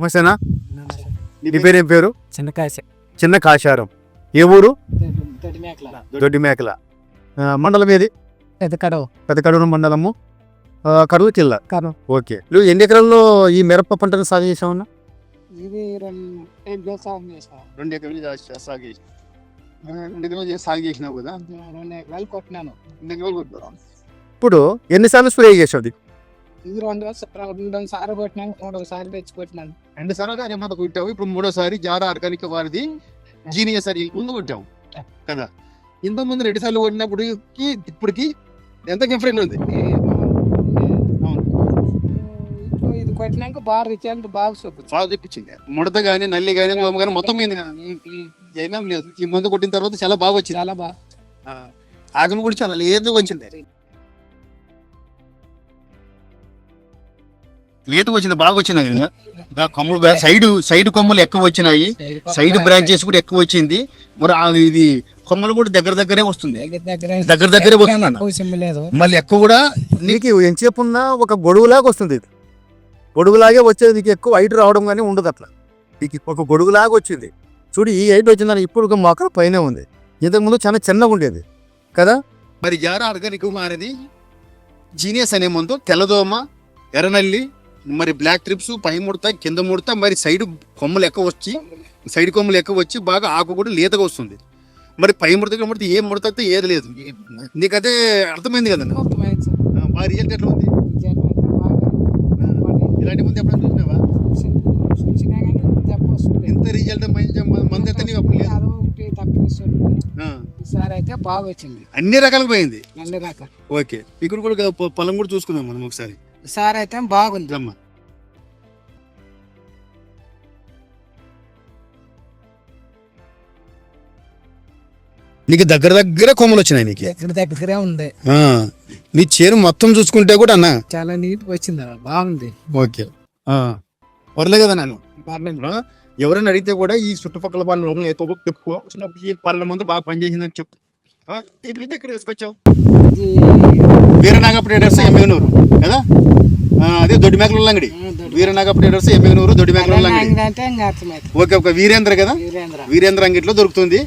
నమస్తేనా? నీ పేరేం పేరు? చిన్న కాశారం. ఏ ఊరు? దొడ్డి మేకల. మండలం ఏది? పెద్దకడూరు మండలము, కడూరు జిల్లా. ఓకే. నువ్వు ఎన్ని ఎకరాల్లో ఈ మిరప పంటను సాగు చేసావున్నా? ఇది 2 సాగు చేసాను. 2 ఎకరాలు సాగు చేసి 2 ఎకరాలు సాగు చేసినావు కదా? 2 ఎకరాలు కొట్టినాను. 2 ఎకరాలు కొట్టినావు. ఇప్పుడు ఎన్నిసార్లు స్ప్రే చేసావు? ఇది 2 సార్లు కొట్టినాను. 3సారి తెచ్చి కొట్టినాను. 2 సార్లు అనే మాట కొట్టావు. ఇప్పుడు 3వసారి జారా ఆర్గానిక్ వారిది జీనియస్ అని ముందు కొట్టావు కదా? ఇంతకుముందు 2 సార్లు కొట్టినప్పుడు ఇప్పటికి ఎంత డిఫరెంట్ ఉంది? ఇది కొట్టినాక బాగా రిజల్ట్ బాగా తెప్పించింది. ముడత కానీ నల్లి కానీ కానీ మొత్తం మీద ఏమేం లేదు. ఈ మందు కొట్టిన తర్వాత చాలా బాగా వచ్చింది. చాలా బాగా ఆగమ కూడా చాలా లేదు వచ్చింది. లేటు వచ్చింది, బాగా వచ్చినాయి కదా కొమ్మలు. సైడ్ కొమ్మలు ఎక్కువ వచ్చినాయి, సైడ్ బ్రాంచెస్ కూడా ఎక్కువ వచ్చింది. మరి ఇది కొమ్మలు కూడా దగ్గరే వస్తుంది, దగ్గరే వస్తుంది. మళ్ళీ ఎక్కువ కూడా నీకు ఎంతసేపున్నా ఒక గొడుగులాగా వస్తుంది. ఇది గొడుగులాగే వచ్చేది. నీకు ఎక్కువ హైట్ రావడం కానీ ఉండదు. అట్లా నీకు ఒక గొడుగులాగా వచ్చింది. చూడు, ఈ హైట్ వచ్చిందని ఇప్పుడు ఒక మొక్కల పైన ఉంది. ఇంతకుముందు చాలా చిన్నగా ఉండేది కదా? మరి జారా ఆర్గానిక్ అనేది జీనియస్ అనే ముందు తెల్లదోమ, ఎర్రనల్లి, మరి బ్లాక్ ట్రిప్స్, పై ముడత, కింద ముడత, మరి సైడ్ కొమ్మలు ఎక్కువ వచ్చి బాగా ఆకు కూడా లేతగా వస్తుంది. మరి పై ముడత ఏ ముడత ఏది లేదు. నీకైతే అర్థమైంది కదా? బాగా రిజల్ట్ ఎట్లా ఉంది? ఇలాంటి మంది ఎప్పుడైనా చూసినావా? ఎంత రిజల్ట్ మంది అయితే నీకు అప్పుడు లేదు. ఈసారి అయితే బాగా వచ్చింది. అన్ని రకాలుగా పోయింది. అన్ని రకాలు. ఓకే. ఇక్కడ కూడా పొలం కూడా చూసుకుందాం మనం ఒకసారి. ఈసారి అయితే బాగుంది. అమ్మా, నీకు దగ్గర కొమ్మలు వచ్చినాయి. నీకు దగ్గరే ఉంది. నీ చేను మొత్తం చూసుకుంటే కూడా అన్న చాలా నీట్ వచ్చింది. బాగుంది. ఓకే. పర్లే కదా నన్ను ఎవరైనా అడిగితే కూడా ఈ చుట్టుపక్కల వాళ్ళు చెప్పుకో, ఈ పళ్ళ ముందు బాగా పనిచేసిందని చెప్పు. ఇక్కడ తీసుకొచ్చావు వీరనాగ ట్రేడర్స్, ఎమ్మెగనూరు కదా? అదే దొడ్డి మేకల అంగడి. వీరనాగ ట్రేడర్స్, ఎమ్మెగనూరు, దొడ్డి మేకల అంగడి. అంటే ఓకే. వీరేంద్ర కదా? వీరేంద్ర అంగిట్లో దొరుకుతుంది.